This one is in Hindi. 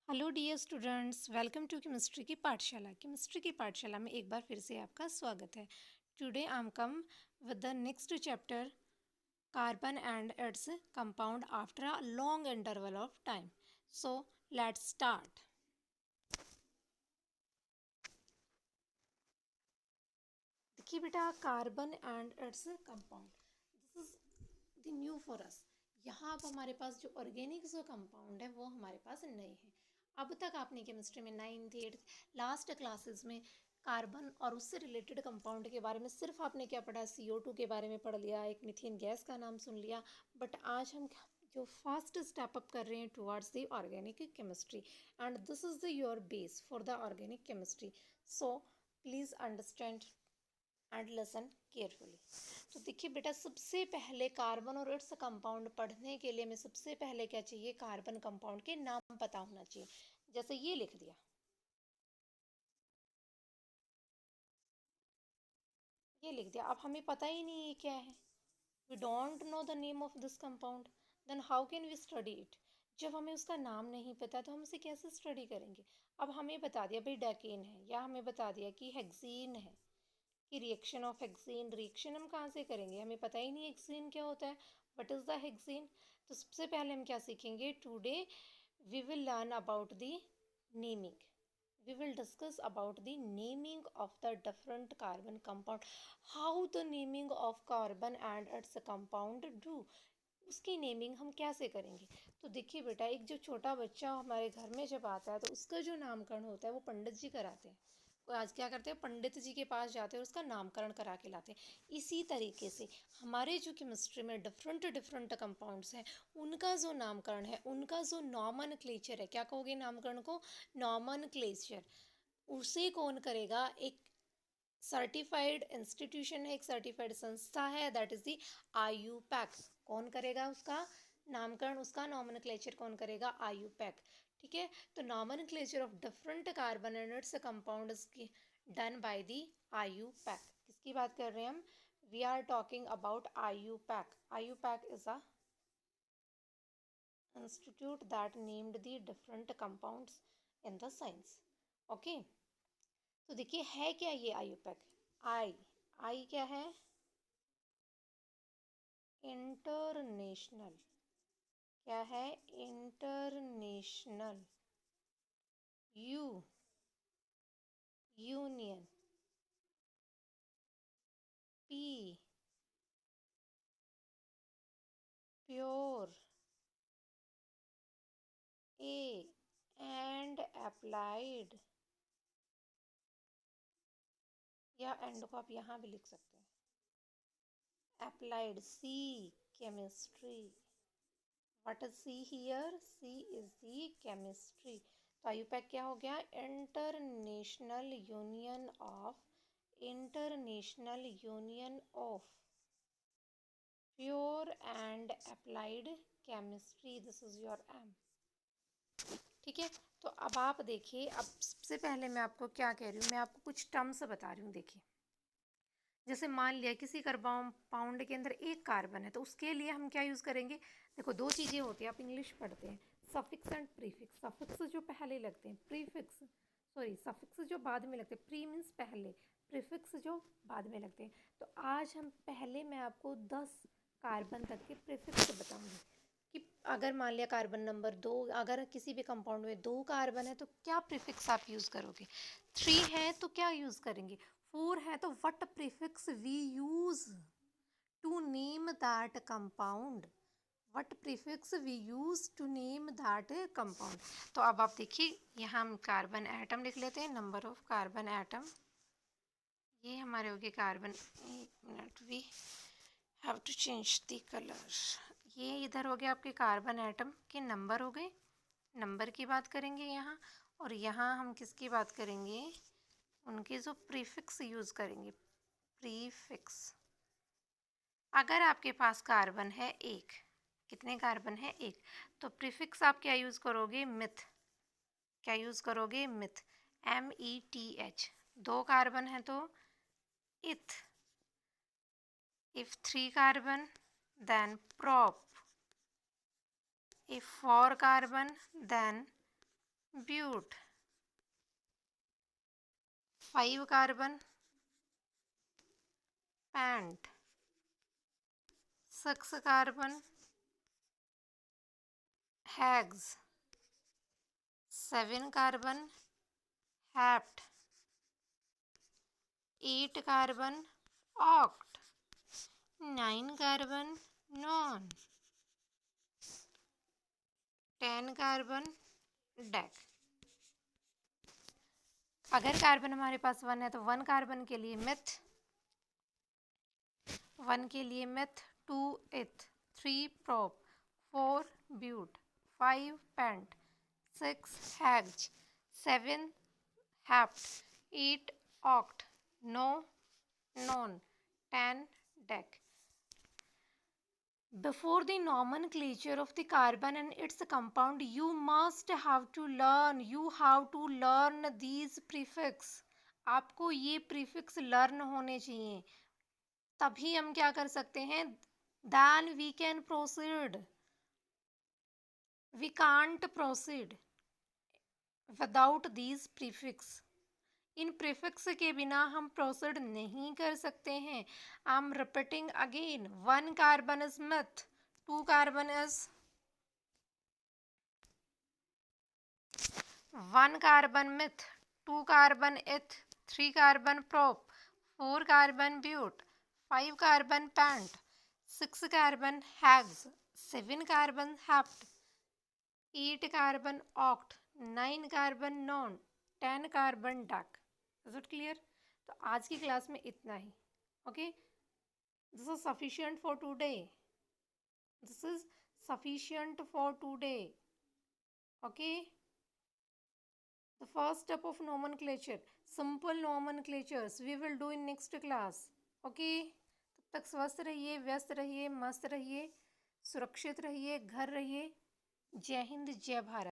Hello dear students, welcome to chemistry की पाठशाला। केमिस्ट्री की पाठशाला में एक बार फिर से आपका स्वागत है। Today I am come with the next chapter, carbon and its compound after a long interval of time. So let's start. देखिए बेटा, carbon and its compound, this is the new for us. यहाँ अब हमारे पास जो ऑर्गेनिक जो कंपाउंड है वो हमारे पास नए हैं। अब तक आपने केमिस्ट्री में 9th 8th लास्ट क्लासेस में कार्बन और उससे रिलेटेड कंपाउंड के बारे में सिर्फ आपने क्या पढ़ा, CO2 के बारे में पढ़ लिया, एक मीथेन गैस का नाम सुन लिया। बट आज हम जो फर्स्ट स्टेप अप कर रहे हैं towards the organic chemistry, and this is the your base for the organic chemistry. So please understand and listen carefully. तो देखिए बेटा, सबसे पहले कार्बन और इट्स कंपाउंड पढ़ने के लिए हमें सबसे पहले क्या चाहिए, कार्बन कंपाउंड के नाम पता होना चाहिए। जैसे ये लिख दिया, ये लिख दिया, अब हमें पता ही नहीं ये क्या है। We don't know the name of this compound, then how can we study it. जब हमें उसका नाम नहीं पता तो हम उसे कैसे स्टडी करेंगे। अब हमें बता दिया भाई डेकेन है, या हमें बता दिया कि हेक्सीन है, कि रिएक्शन ऑफ हेक्सेन। रिएक्शन हम कहाँ से करेंगे, हमें पता ही नहीं हेक्सेन क्या होता है, व्हाट इज़ द हेक्सेन। तो सबसे पहले हम क्या सीखेंगे, today we will learn about the naming. We will discuss about the naming of the different carbon compound, how the naming of carbon and its compound do, उसकी नेमिंग हम कैसे करेंगे। तो देखिए बेटा, एक जो छोटा बच्चा हमारे घर में जब आता है तो उसका जो नामकरण होता है वो पंडित जी कराते हैं। आज क्या करते हैं, पंडित जी के पास जाते हैं और उसका नामकरण करा के लाते हैं। इसी तरीके से हमारे जो केमिस्ट्री में डिफरेंट डिफरेंट कंपाउंड्स हैं, उनका जो नामकरण है, उनका जो नॉमनक्लेचर है, क्या कहोगे नामकरण को, नॉमनक्लेचर, उसे कौन करेगा, एक सर्टिफाइड इंस्टीट्यूशन है, एक सर्टिफाइड संस्था है, दैट इज दी IUPAC। कौन करेगा उसका नामकरण, उसका नॉमनक्लेचर कौन करेगा, IUPAC। ठीक है, तो nomenclature of different carbon and its compound done by the IUPAC। किसकी बात कर रहे हैं हम, we are talking about IUPAC। IUPAC is a institute that named the different compounds in the science। Okay, तो देखिए है क्या ये IUPAC। आई आई क्या है, इंटरनेशनल, क्या है, international. U, union. P, pure. A, and applied, या एंड को आप यहाँ भी लिख सकते हैं, applied. C, chemistry. What is C here, C is the chemistry. तो आयुपैक क्या हो गया, international union of, international union of pure and applied chemistry, this is your aim. ठीक है, तो अब आप देखिए, अब सबसे पहले मैं आपको क्या कह रही हूँ, मैं आपको कुछ टर्म्स बता रही हूँ। देखिए, जैसे मान लिया किसी कंपाउंड के अंदर एक कार्बन है, तो उसके लिए हम क्या यूज़ करेंगे। देखो, दो चीज़ें होती हैं, आप इंग्लिश पढ़ते हैं, सफिक्स एंड प्रीफिक्स। सफिक्स जो पहले लगते हैं, प्रीफिक्स, सॉरी, सफिक्स जो बाद में लगते हैं, प्री मीन्स पहले, प्रीफिक्स जो बाद में लगते हैं। तो आज हम पहले मैं आपको 10 कार्बन तक के प्रीफिक्स बताऊंगी, कि अगर मान लिया कार्बन नंबर 2, अगर किसी भी कंपाउंड में 2 कार्बन है तो क्या प्रीफिक्स आप यूज़ करोगे, 3 है तो क्या यूज़ करेंगे, 4 है तो what prefix we use to name that compound, what prefix we use to name that compound. तो अब आप देखिए, यहाँ हम कार्बन एटम लिख लेते हैं, नंबर ऑफ कार्बन एटम, ये हमारे हो गए कार्बन। एक minute, we have to change the colour. ये इधर हो गया आपके कार्बन एटम के नंबर हो गए, नंबर की बात करेंगे यहाँ। और यहाँ हम किसकी बात करेंगे, उनके जो प्रीफिक्स यूज़ करेंगे, प्रीफिक्स। अगर आपके पास कार्बन है एक, कितने कार्बन है एक, तो प्रीफिक्स आप क्या यूज़ करोगे, मिथ। क्या यूज़ करोगे, मिथ, METH। 2 कार्बन है तो इथ, if 3 carbon then prop, if 4 carbon then but, 5 carbon pent, 6 carbon hex, 7 carbon hept, 8 carbon oct, 9 carbon non, 10 carbon dec. अगर कार्बन हमारे पास 1 है तो 1 कार्बन के लिए मिथ, 1 के लिए myth, 2 eth, 3 prop, 4 but, 5 pent, 6 hex, 7 hept, 8 oct, 9 non, 10 dec. Before the nomenclature of the carbon and its compound, you have to learn these prefix. आपको ये prefix learn होने चाहिए, तभी हम क्या कर सकते हैं, then we can proceed. We can't proceed without these prefix. इन प्रीफिक्स के बिना हम प्रोसीड नहीं कर सकते हैं। I am repeating again, 1 carbon is meth, 2 carbon is 1 carbon meth, 2 carbon eth, 3 carbon prop, 4 carbon but, 5 carbon pent, 6 carbon hex, 7 carbon hept, 8 carbon oct, 9 carbon non, 10 carbon dec. Is it clear? तो आज की क्लास में इतना ही। Okay, this is sufficient for today, this is sufficient for today. Okay, the first step of nomenclature, simple nomenclatures we will do in next class. Okay, तब तक स्वस्थ रहिए, व्यस्त रहिए, मस्त रहिए, सुरक्षित रहिए, घर रहिए। जय हिंद, जय भारत।